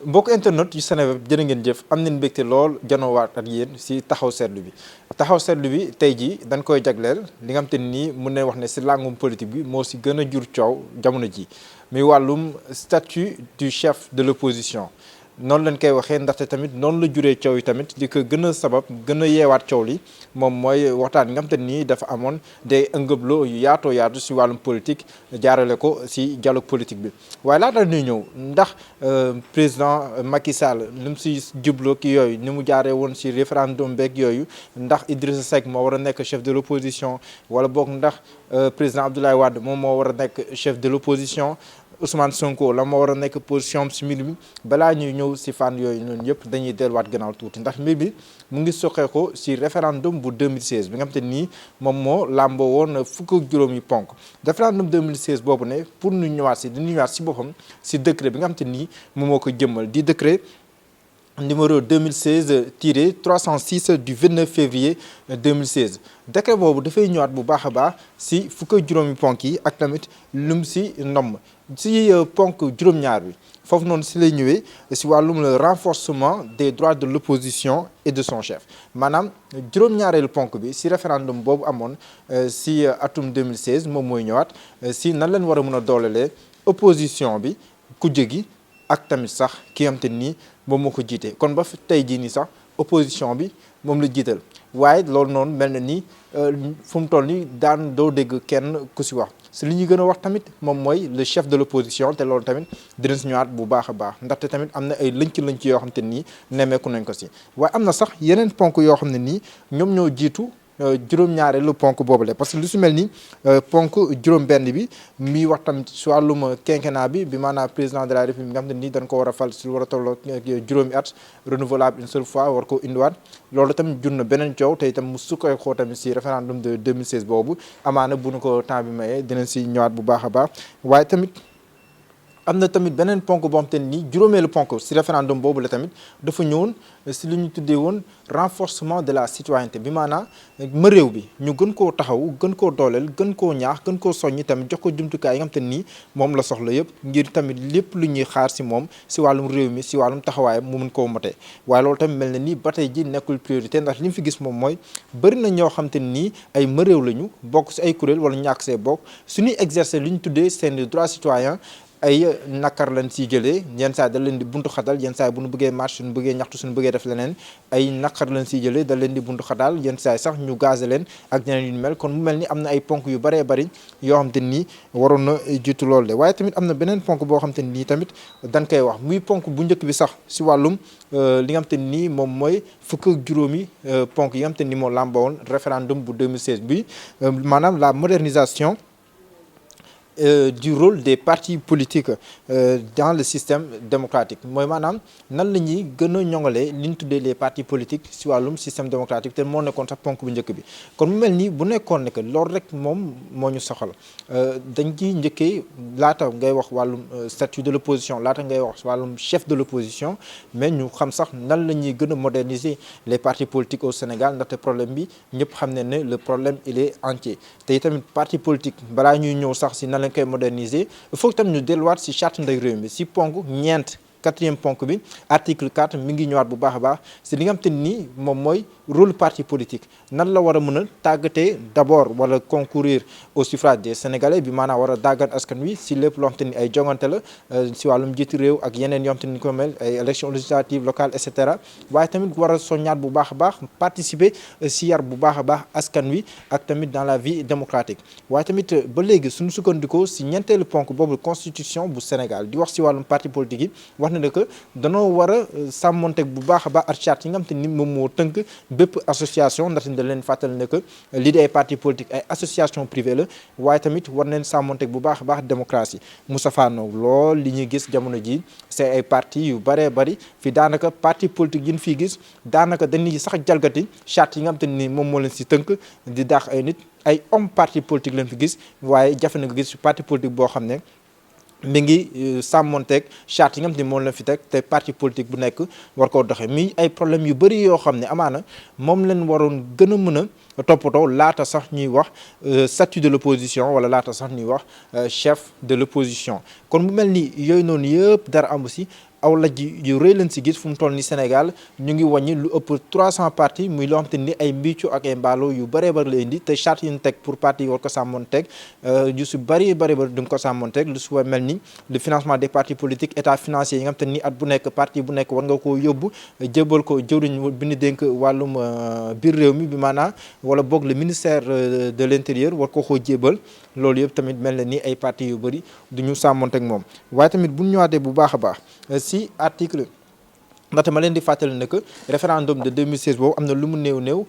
mbokk internet yu Seneweb jërë ngeen jëf am nañ mbégte lool janoowaat ak yéen si taxaw seetlu bi tey jii dañ koy jagleel li nga xam te nii mën nañ wax ne si làngum politique bi moo si gën a jur coow jamono ji muy wàllum statut du chef de l'opposition noonu lañ koy waxee ndaxte tamit noonu la juree coow yi tamit di ko gën a sabab gën a yeewaat coow li moom mooy waxtaan nga xam te nii dafa amoon day ëngëbloo yu yaatoo yaatu si wàllum politique jaarale ko si dialogue politique bi waaye laata ñuy ñëw ndax président Macky Sall li mu si jubloo ki yooyu ni mu jaaree woon si référendum beeg yooyu ndax Idrissa Seck moo war a nekk chef de l'opposition wala boog ndax président Abdoulaye Wade moom moo war a nekk chef de l'opposition Ousmane Sonko la moo war a nekk position si mbir mi balaa ñuy ñëw si fànn yooyu noonu yëpp dañuy delluwaat gannaaw tuuti ndax mbir bi mu ngi soqeekoo si référendum bu 2016 bi nga xam te nii moom moo làmboo woon fukk ak juróomi ponk référendum 2016 boobu ne pour ñu ñëwaat si dañuy ñëwaat si boppam si décret bi nga xam te nii moom moo ko jëmmal di décret numéro 2016-306 du 29 février 2016 décret boobu dafay ñëwaat bu baax a baax si fukk ak juróomi ponk yi ak tamit lum si ndomm si ponk juróom-ñaar bi foofu noonu si lay ñëwee si wàllum le renforcement des droits de l'opposition et de son chef maanaam juróom-ñaareelu ponk bi si référendum boobu amoon si atum 2016 moom mooy ñëwaat si nan leen war a mën a doolelee opposition bi kujje gi ak tamit sax ki nga xam te nii moom moo ko jiite kon ba tey jii nii sax opposition bi moom la jiital waaye loolu noonu mel na ni fu mu toll nii daan doo dégg kenn ku si wax si li ñuy gën a wax tamit moom mooy le chef de l'opposition te loolu tamit dinañ si ñëwaat bu baax a baax ndaxte tamit am na ay lënc-lënc yoo xam te nii nemmeeku nañ ko si waaye am na sax yeneen ponk yoo xam ne nii ñoom ñoo jiitu juróom-ñaareelu ponk boobule parce que lu si mel ni ponk juróom-benn bi mi wax tamit si wàllum quinquennat bi maanaam président de la république nga xam ne nii dañ ko war a fal si war a tolloo juróomi at renouvelable une seule fois war ko indiwaat loolu tamit jur na beneen coow te itam mu sukkoy xoo tamit si référendum de 2016 boobu amaana bu nu ko temps bi mayee dinañ si ñëwaat bu baax a baax waaye tamit am na tamit beneen ponk boo xam te nii juróomeelu ponk si référendum boobu la tamit dafa ñëwoon si li ñu tuddee woon renforcement de la citoyenneté bi maanaam ma réew bi ñu gën koo taxaw gën koo dooleel gën koo ñaax gën koo soññi tamit jox ko jumtukaay yi nga xam te nii moom la soxla yëpp ngir tamit lépp lu ñuy xaar si moom si wàllum réew mi si wàllum taxawaayam mu mun koo motee waaye loolu tamit mel na nii ba tey ji nekkul priorité ndax li mu fi gis moom mooy bëri na ñoo xam te nii ay ma réew lañu bokk si ay kuréel wala ñàkk see bokk suñuy exercer li ñu tuddee seen droit citoyen ay nakar lañ siy jëlee yenn saa da leen di buntu xatal yenn saa bu ñu bëggee marche suñu bëggee ñaxtu suñu bëggee def leneen ay nakar lañ siy jëlee da leen di buntu xatal yenn saa sax ñu gazé leen ak ñeneen yu ñu mel kon mu mel ni am na ay ponk yu bëree bëri yoo xam te nii waroon na jiitu loolu de waaye tamit am na beneen ponk boo xam te nii tamit dañ koy wax muy ponk bu njëkk bi sax si wàllum li nga xam te nii moom mooy fukk ak juróomi ponk yi nga xam te ni moo làmbawoon référendum bu 2016 bi maanaam la modernisation du rôle des partis politiques dans le système démocratique mooy maanaam nan la ñuy gën a ñoŋalee li ñu tuddee les partis politiques si wàllum système démocratique te moo nekkoon sax ponk bu njëkk bi kon mu mel ni bu nekkoon ne que loolu rek moom moo ñu soxal dañ ciy njëkkee laata ngay wax wàllum statut de l'opposition laata ngay wax wàllum chef de l'opposition mais ñu xam sax nan la ñuy gën a moderniser les partis politiques au Sénégal ndaxte problème bi ñëpp xam ne ne le problème il est entier te tamit parti politique balaa ñuy ñëw sax si nan lañ koy moderniser il faut que tam ñu delluwaat si charte nday réew mi si ponk ñeent quatrième ponk bi article 4 mi ngi ñëwaat bu baax a baax si li nga xam te nii moom mooy rôle parti politique nan la war a mën a tàggatee d'abord wala concourir au suffrage des sénégalais bi maanaam war a dàggan askan wi si lépp loo xam te ni ay jongante la si wàllum jiitu réew ak yeneen yoo xam te ni ko mel ay élections législatives locales et cetera waaye tamit war a soññaat bu baax a baax participer si yar bu baax a baax askan wi ak tamit dans la vie démocratique waaye tamit ba léegi suñu sukkandikoo si ñeenteelu ponk boobu constitution bu Sénégal di wax si wàllum parti politique yi wax na ne que danoo war a sàmmonteeg bu baax a baax ak charte yi nga xam te ni moom moo tënk bépp association ndaxte da leen fàttali ne que lii di ay parti politique ay association privée la waaye tamit war neen sàmmonteeg bu baax a baax démocratie Moussa Fano lool li ñuy gis jamono ji c'est ay parti yu bëree bëri fi daanaka parti politique yi ñu fiy gis daanaka dañuy sax jalgati charte yi nga xam te ni moom moo leen si tënk di daax ay nit ay homme parti politique leen fi gis waaye jafe na nga gis parti politique boo xam ne mi ngi sàmmonteeg charte yi nga xam ne moom la fi teg te parti politique bu nekk war koo doxee mi ay problème yu bëri yoo xam ne amaana moom leen waroon gën a mën a toppatoo laata sax ñuy wax statut de l'opposition wala laata sax ñuy wax chef de l'opposition kon mu mel ni yooyu noonu yëpp dara amu si aw lajj yu rëy lañ si gis fu mu toll ni Sénégal ñu ngi wàññi lu ëpp 300 partis muy loo xam te ni ay mbiccu ak ay mbaalo yu bëree bëri la indi te charte yi ñu teg pour parti yi war ko sàmmoon teg yu si bëri du nga ko sàmmoon teg lu si mel ni le financement des partis politiques état financier yi nga xam te ni at bu nekk parti bu nekk war nga koo yóbbu jébal ko jëwriñ bi ñu dénk wàllum biir réew mi bi maanaam wala boog le ministère de l'intérieur war ko koo jébal loolu yëpp tamit mel na ni ay parti yu bëri du ñu sàmmoon teg moom waaye tamit bu ñu ñëwaatee bu baax a baax si article ndaxte ma leen di fàttali ne que référendum de 2016 boobu am na lu mu néew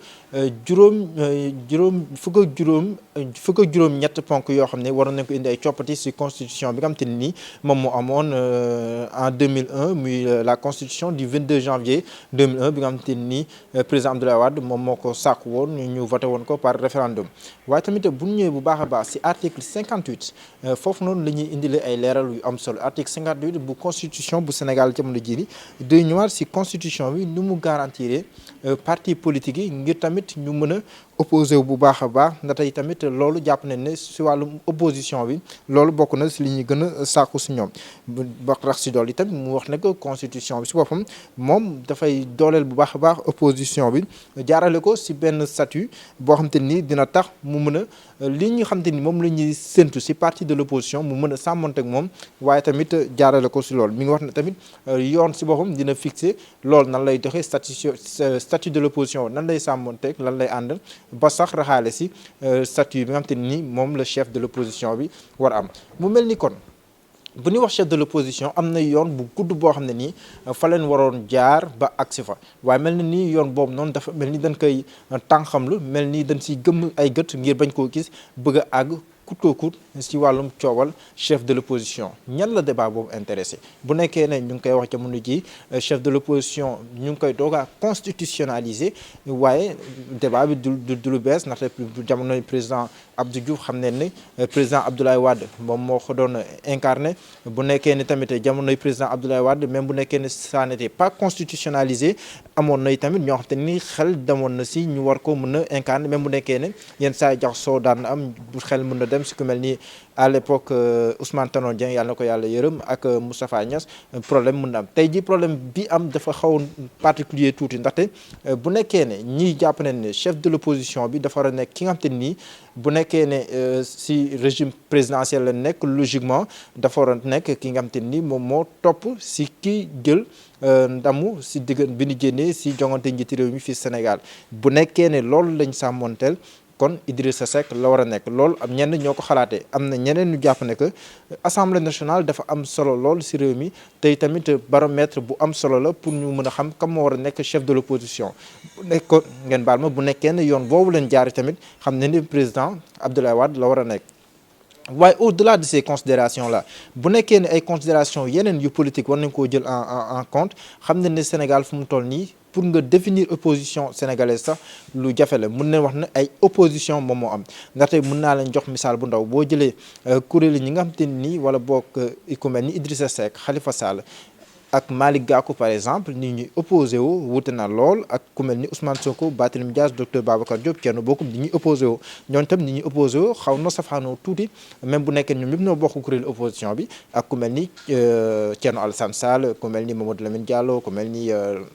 fukk ak juróom ñett ponk yoo xam ne waroon nañ ko indi ay coppati si constitution bi nga xam te ne nii moom moo amoon en 2001 muy la constitution du 22 janvier 2001 bi nga xam te ne nii président Abdoulaye Wade moom moo ko sàkk woon ñu voté woon ko par référendum waaye tamit bu ñu ñëwee bu baax a baax si article 58 foofu noonu la ñuy indile ay leeral yu am solo article 58 bu constitution bu Sénégal jamono jii nii day ñëwaat si constitution bi nu mu garantir parti politique yi ngir tamit ñu mën a opposé wu bu baax a baax ndax tey tamit loolu jàpp nañ ne si wàllum opposition bi loolu bokk na si li ñuy gën a sàkku si ñoom wax rax si dool yi tamit mu wax ne que constitution bi si boppam moom dafay dooleel bu baax a baax opposition bi jaarale ko si benn statut boo xam te ni dina tax mu mën a li ñu xam te ni moom la ñuy séntu si parti de l' opposition mu mën a sàmmonte ak moom waaye tamit jaarale ko si loolu mi ngi wax ne tamit yoon si boppam dina fixé loolu nan lay doxee statut de l' opposition nan lay sàmmonteeg lan lay àndal ba sax raxaale si statut bi nga xam te ni moom la chef de l' opposition bi war a am mu mel ni kon bu ñuy wax chef de l' opposition am na yoon bu gudd boo xam ne nii fa leen waroon jaar ba agsi fa waaye mel na ni yoon boobu noonu dafa mel ni dañ koy tànqamlu mel ni dañ siy gëmm ay gët ngir bañ koo gis bëgg a àgg coûte que coûte si wàllum coowal chef de l' opposition ñan la débat boobu intéressé bu nekkee ne ñu ngi koy wax jamono ji chef de l' opposition ñu ngi koy doog a constitutionnaliser waaye débat bi du lu bees ndaxte jamonoy président Abdou Diouf xam ne ne président Abdoulaye Wade moom moo ko doon incarné bu nekkee ne tamit jamonoy président Abdoulaye Wade même bu nekkee ne ça n'était pas constitutionnalisé amoon na tamit ñoo xam te ni xel demoon na si ñu war ko mën a incarné même bu nekkee ne yenn saa yi jax soo daan am bu xel mën na dem si ku mel ni à l'époque Ousmane Tanor Dieng yàlla na ko yàlla yërëm ak Moustapha Niasse problème mën na am tey ji problème bi am dafa xaw particulier tuuti ndaxte bu nekkee ne ñiy jàpp nañ ne chef de l' opposition bi dafa war a nekk ki nga xam te nii bu nekkee ne si régime présidentiel la nekk logiquement dafa war a nekk ki nga xam te ni moom moo topp si ki jël ndamu si digg bi ñu génnee si jongante njiiti réew mi fii Sénégal bu nekkee ne loolu lañ sàmmoonteel kon Idrissa Seck la war a nekk loolu am ñenn ñoo ko xalaatee am na ñeneen ñu jàpp ne que assemblée nationale dafa am solo lool si réew mi tey tamit baromètre bu am solo la pour ñu mën a xam kam moo war a nekk chef de l' opposition bu nekkoon ngeen baal ma bu nekkee ne yoon boobu leen jaari tamit xam ne ni président Abdoulaye Wade la war a nekk. waaye au-delà de ces considérations là bu nekkee ne ay considérations yeneen yu politique war nañ koo jël en compte xam ne ne Sénégal fu mu toll nii pour nga définir opposition sénégalaise sax lu jafe la mën nañ wax ne ay opposition moom moo am ndaxte mën naa leen jox misaal bu ndaw boo jëlee kuréel yi ñi nga xam te nii wala boog ku mel ni Idrissa Seck Khalifa Sall ak Malick Gakou par exemple ni ñuy opposé wu wute na lool ak ku mel ni Ousmane Sonko Barthélémy Dias docteur Babacar Diop Thierno Bocoum ni ñuy opposé wu ñooñu tam ni ñuy opposé wu xaw na safaanoo tuuti même bu nekkee ñoom ñëpp ñoo bokk kuréel opposition bi ak ku mel ni Thierno Alassane Sall ku mel ni Mamadou Lamine Diallo ku mel ni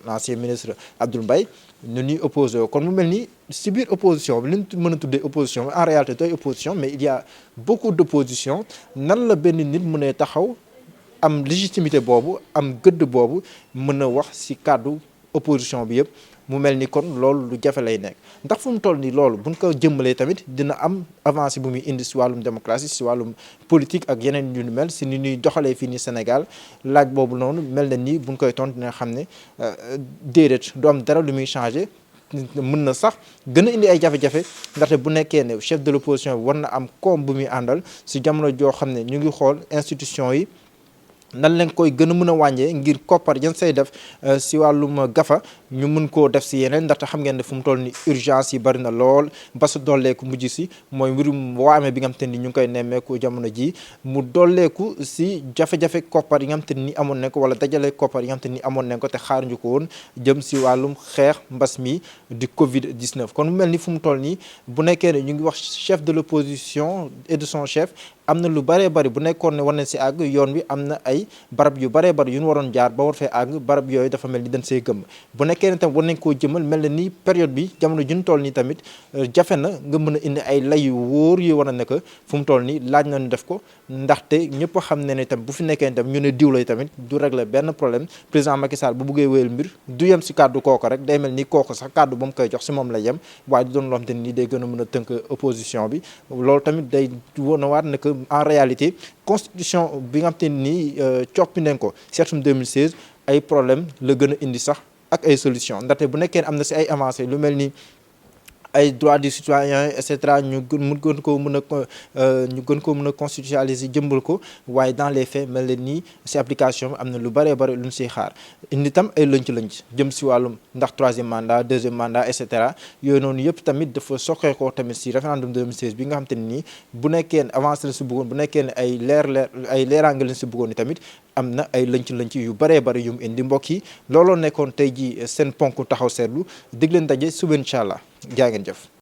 l'ancien ministre Abdoul Mbaye ñu ñuy opposé wu kon mu mel ni si biir opposition bi li ñu mën a tuddee opposition en réalité doy opposition mais il y a beaucoup d' opposition nan la benn nit mën a taxaw am légitimité boobu am gëdd boobu mën a wax ci kàddu opposition bi yëpp mu mel ni kon loolu lu jafe lay nekk ndax fu mu toll nii loolu buñ ko jëmmalee tamit dina am avancé bu muy indi ci wàllum démocratie ci wàllum politique ak yeneen yu ni mel ci ni ñuy doxalee fii ni Sénégal laaj boobu noonu mel na ni buñ koy tontu dina xam ne déedéet du am dara lu muy changé mën na sax gën a indi ay jafe-jafe ndaxte bu nekkee ne chef de l'opposition bi war na am koom bu muy àndal ci jamono joo xam ne ñu ngi xool institution yi nan lañ koy gën a mën a wàññee ngir koppar yan say def si wàllum gafa ñu mën koo def si yeneen ndaxte xam ngeen ne fu mu toll ni urgence yi bari na lool ba su dolleeku mujj si mooy mbirum waame bi nga xam te ni ñu ngi koy nemmeeku jamono ji mu dolleeku si jafe-jafe koppar yi nga xam te ni amoon nañ ko wala dajale koppar yi nga xam te ni amoon nañ ko te xaaruñu ko woon jëm si wàllum xeex mbas mi di Covid 19 kon mu mel ni fu mu toll nii bu nekkee ne ñu ngi wax chef de l'opposition et de son chef am na lu bëree bëri bu nekkoon ne war nañ si àgg yoon wi am na ay mooy barab yu baree bari yu ñu waroon jaar ba war fee àgg barab yooyu dafa mel ni dañ see gëmm bu nekkee ne tam war nañ koo jëmal mel na ni période bi jamono ju ñu toll nii tamit jafe na nga mën a indi ay lay yu wóor yu war a nekk fu mu toll nii laaj nañu def ko ndaxte ñëpp xam ne ne tam bu fi nekkee tam ñu ne diw lay tamit du régler benn problème président Macky Sall bu buggee wéyal mbir du yem si kàddu kooku rek day mel ni kooku sax kàddu ba mu koy jox si moom la yem waaye du doon loo xam te ni day gën a mën a tënk opposition bi loolu tamit day woon a waat ne que en réalité constitution bi nga xam te nii coppi nañ ko si atum 2016 ay problème la gën a indi sax ak ay solution ndaxte bu nekkee am na si ay avancé lu mel ni ay droits du citoyen et cetera ñu gën koo mën a constitutionnaliser jëmbal ko waaye dans les faits mel na nii si application bi am na lu bëree bëri lu ñu siy xaar indi tam ay lënc-lënc jëm si wàllum ndax 3e mandat 2e mandat et cetera yooyu noonu yëpp tamit dafa soqeekoo tamit si référendum 2016 bi nga xam te ne nii bu nekkee ne avancé la si bëggoon bu nekkee ne ay leeraange lañ si bëggoon ni tamit am na ay lënc-lënc yu bëree bëri yu mu indi mbokk yi looloo nekkoon tey ji seen ponk taxaw seetlu dig leen daje suba incha allah jaa ngeen jëf